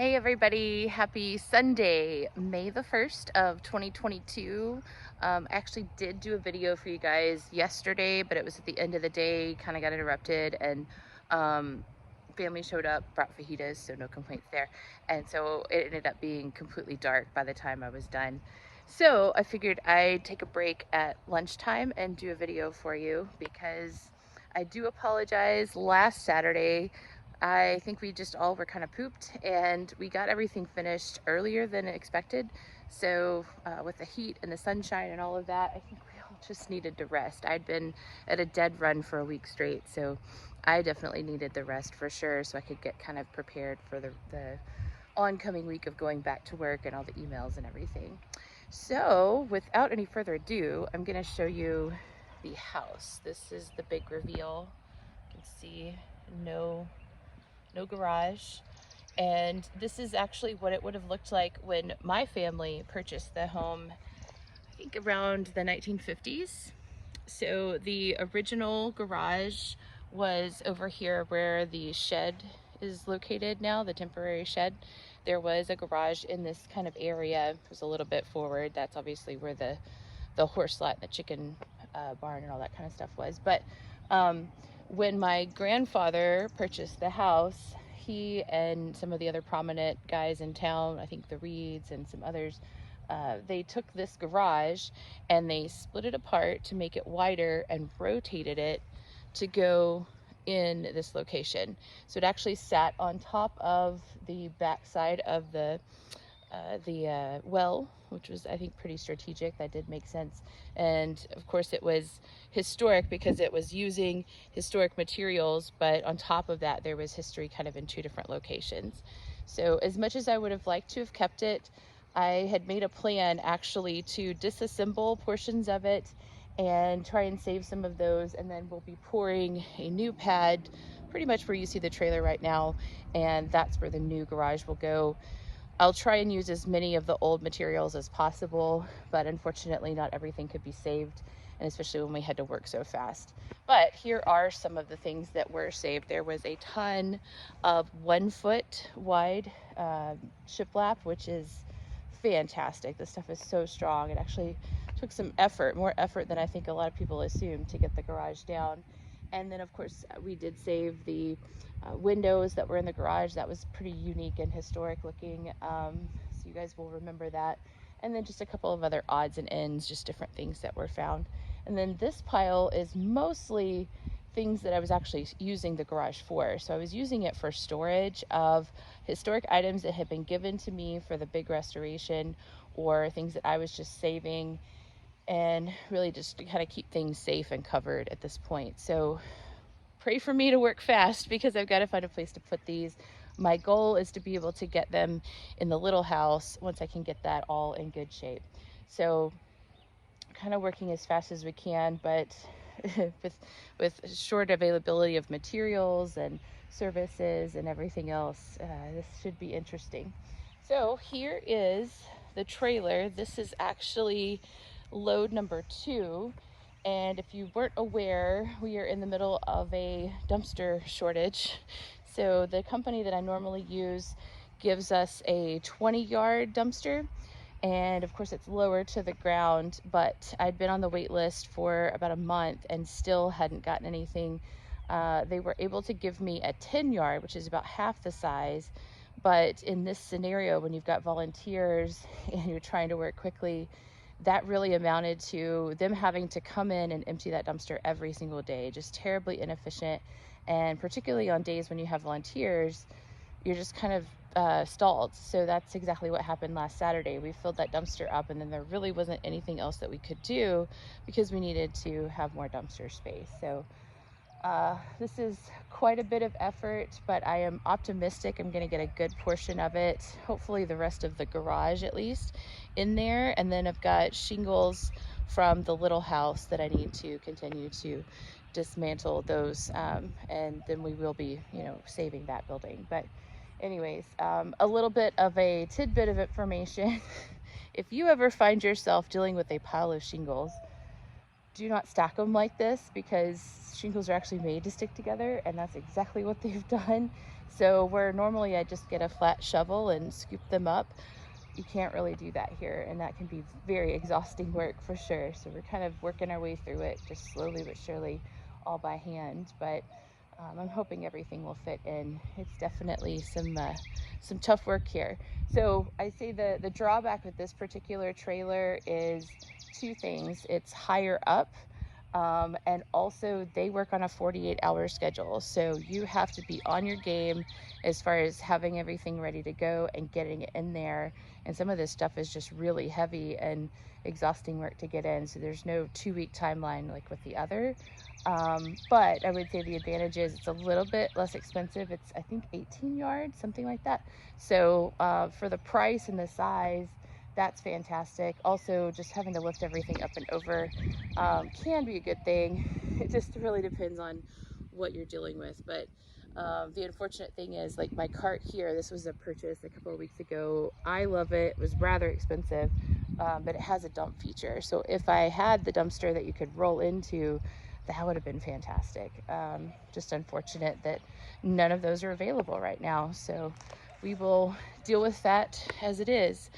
Hey everybody, happy Sunday, May the 1st of 2022. I actually did do a video for you guys yesterday, but it was at the end of the day, kind of got interrupted, and um, family showed up, brought fajitas, so no complaints there. And so it ended up being completely dark by the time I was done. So I figured I'd take a break at lunchtime and do a video for you because I do apologize. Last Saturday, I think we just all were kind of pooped, and we got everything finished earlier than expected. So with the heat and the sunshine and all of that, I think we all just needed to rest. I'd been at a dead run for a week straight, so I definitely needed the rest for sure, so I could get kind of prepared for the oncoming week of going back to work and all the emails and everything. So without any further ado, I'm going to show you the house. This is the big reveal. You can see no garage. And this is actually what it would have looked like when my family purchased the home, I think around the 1950s. So the original garage was over here where the shed is located now, the temporary shed. There was a garage in this kind of area. It was a little bit forward. That's obviously where the horse lot, the chicken barn and all that kind of stuff was. But when my grandfather purchased the house, he and some of the other prominent guys in town, I think the Reeds and some others, they took this garage and they split it apart to make it wider and rotated it to go in this location. So it actually sat on top of the backside of the well, which was, I think, pretty strategic. That did make sense. And of course it was historic because it was using historic materials, but on top of that there was history kind of in two different locations. So as much as I would have liked to have kept it, I had made a plan actually to disassemble portions of it and try and save some of those, and then we'll be pouring a new pad pretty much where you see the trailer right now, and that's where the new garage will go. I'll try and use as many of the old materials as possible, but unfortunately not everything could be saved, and especially when we had to work so fast. But here are some of the things that were saved. There was a ton of 1 foot wide shiplap, which is fantastic. This stuff is so strong. It actually took some effort, more effort than I think a lot of people assume, to get the garage down. And then of course we did save the windows that were in the garage. That was pretty unique and historic looking, so you guys will remember that. And then just a couple of other odds and ends, just different things that were found. And then this pile is mostly things that I was actually using the garage for. So I was using it for storage of historic items that had been given to me for the big restoration, or things that I was just saving, and really just to kind of keep things safe and covered at this point. So pray for me to work fast because I've got to find a place to put these. My goal is to be able to get them in the little house once I can get that all in good shape. So kind of working as fast as we can, but with short availability of materials and services and everything else, this should be interesting. So here is the trailer. This is actually load number 2. And if you weren't aware, we are in the middle of a dumpster shortage. So the company that I normally use gives us a 20-yard dumpster. And of course it's lower to the ground, but I'd been on the wait list for about a month and still hadn't gotten anything. They were able to give me a 10-yard, which is about half the size. But in this scenario, when you've got volunteers and you're trying to work quickly, that really amounted to them having to come in and empty that dumpster every single day. Just terribly inefficient. And particularly on days when you have volunteers, you're just kind of stalled. So that's exactly what happened last Saturday. We filled that dumpster up, and then there really wasn't anything else that we could do because we needed to have more dumpster space. So this is quite a bit of effort, but I am optimistic I'm going to get a good portion of it, hopefully the rest of the garage at least, in there. And then I've got shingles from the little house that I need to continue to dismantle those, and then we will be, saving that building. But anyways, a little bit of a tidbit of information. If you ever find yourself dealing with a pile of shingles, do not stack them like this because shingles are actually made to stick together, and that's exactly what they've done. So where normally I just get a flat shovel and scoop them up, you can't really do that here, and that can be very exhausting work for sure. So we're kind of working our way through it just slowly but surely, all by hand. But I'm hoping everything will fit in. It's definitely some tough work here. So I say the drawback with this particular trailer is two things. It's higher up, and also they work on a 48-hour schedule. So you have to be on your game as far as having everything ready to go and getting it in there. And some of this stuff is just really heavy and exhausting work to get in. So there's no 2-week timeline like with the other. But I would say the advantage is it's a little bit less expensive. It's, I think, 18 yards, something like that. So for the price and the size, that's fantastic. Also, just having to lift everything up and over can be a good thing. It just really depends on what you're dealing with. But the unfortunate thing is, like my cart here, this was a purchase a couple of weeks ago. I love it. It was rather expensive, but it has a dump feature. So if I had the dumpster that you could roll into, that would have been fantastic. Just unfortunate that none of those are available right now. So we will deal with that as it is.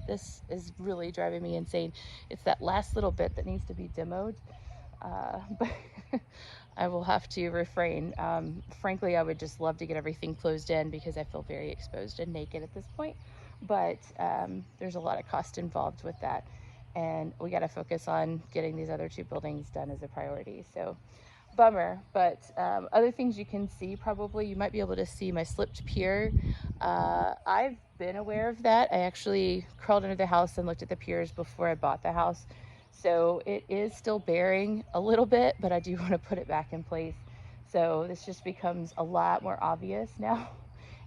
This is really driving me insane. It's that last little bit that needs to be demoed, but I will have to refrain. Frankly, I would just love to get everything closed in because I feel very exposed and naked at this point. But there's a lot of cost involved with that, and we got to focus on getting these other two buildings done as a priority. So bummer. But other things you can see, probably you might be able to see my slipped pier. I've been aware of that. I actually crawled under the house and looked at the piers before I bought the house. So it is still bearing a little bit, but I do want to put it back in place. So this just becomes a lot more obvious now.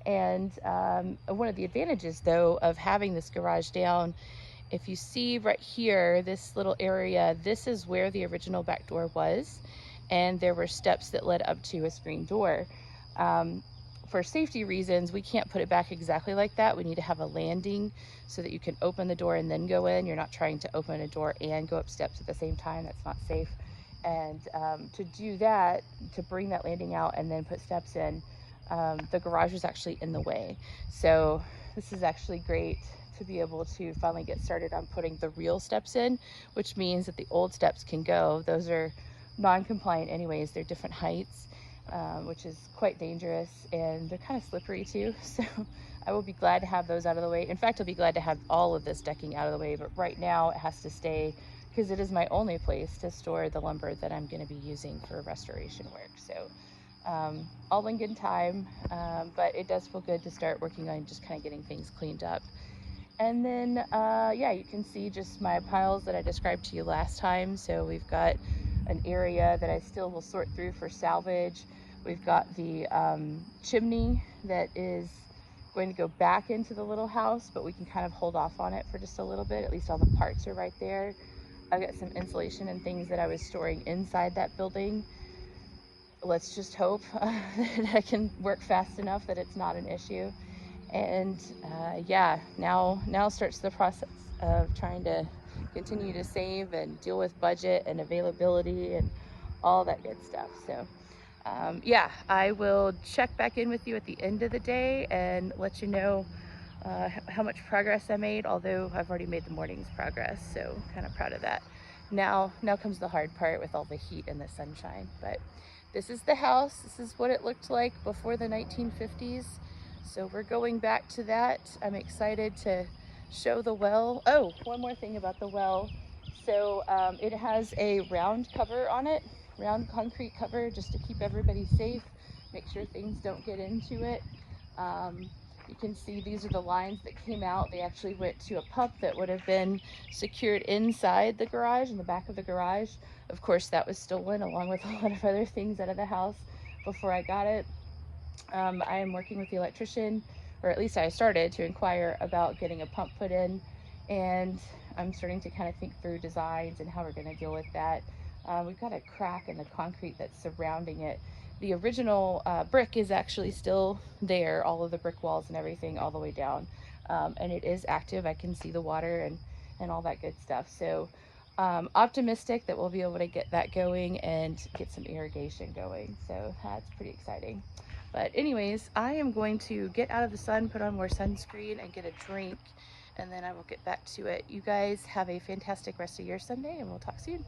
And one of the advantages, though, of having this garage down, if you see right here, this little area, this is where the original back door was, and there were steps that led up to a screen door. For safety reasons, we can't put it back exactly like that. We need to have a landing so that you can open the door and then go in. You're not trying to open a door and go up steps at the same time. That's not safe. And to do that, to bring that landing out and then put steps in, the garage was actually in the way. So this is actually great to be able to finally get started on putting the real steps in, which means that the old steps can go. Those are non-compliant anyways. They're different heights, which is quite dangerous, and they're kind of slippery too. So I will be glad to have those out of the way. In fact, I'll be glad to have all of this decking out of the way, but right now it has to stay because it is my only place to store the lumber that I'm going to be using for restoration work. So all in good time, but it does feel good to start working on just kind of getting things cleaned up. And then, yeah, you can see just my piles that I described to you last time. So we've got an area that I still will sort through for salvage. We've got the chimney that is going to go back into the little house, but we can kind of hold off on it for just a little bit. At least all the parts are right there. I've got some insulation and things that I was storing inside that building. Let's just hope that I can work fast enough that it's not an issue. And yeah, now starts the process of trying to continue to save and deal with budget and availability and all that good stuff. So yeah, I will check back in with you at the end of the day and let you know how much progress I made, although I've already made the morning's progress, so kind of proud of that. Now comes the hard part with all the heat and the sunshine. But this is the house. This is what it looked like before the 1950s. So we're going back to that. I'm excited to show the well. Oh, one more thing about the well. So it has a round cover on it, round concrete cover, just to keep everybody safe, make sure things don't get into it. You can see these are the lines that came out. They actually went to a pump that would have been secured inside the garage, in the back of the garage. Of course, that was stolen along with a lot of other things out of the house before I got it. I am working with the electrician, or at least I started to inquire about getting a pump put in, and I'm starting to kind of think through designs and how we're going to deal with that. We've got a crack in the concrete that's surrounding it. The original brick is actually still there, all of the brick walls and everything all the way down, and it is active. I can see the water and all that good stuff. So Optimistic that we'll be able to get that going and get some irrigation going. So that's pretty exciting. But anyways, I am going to get out of the sun, put on more sunscreen, and get a drink, and then I will get back to it. You guys have a fantastic rest of your Sunday, and we'll talk soon.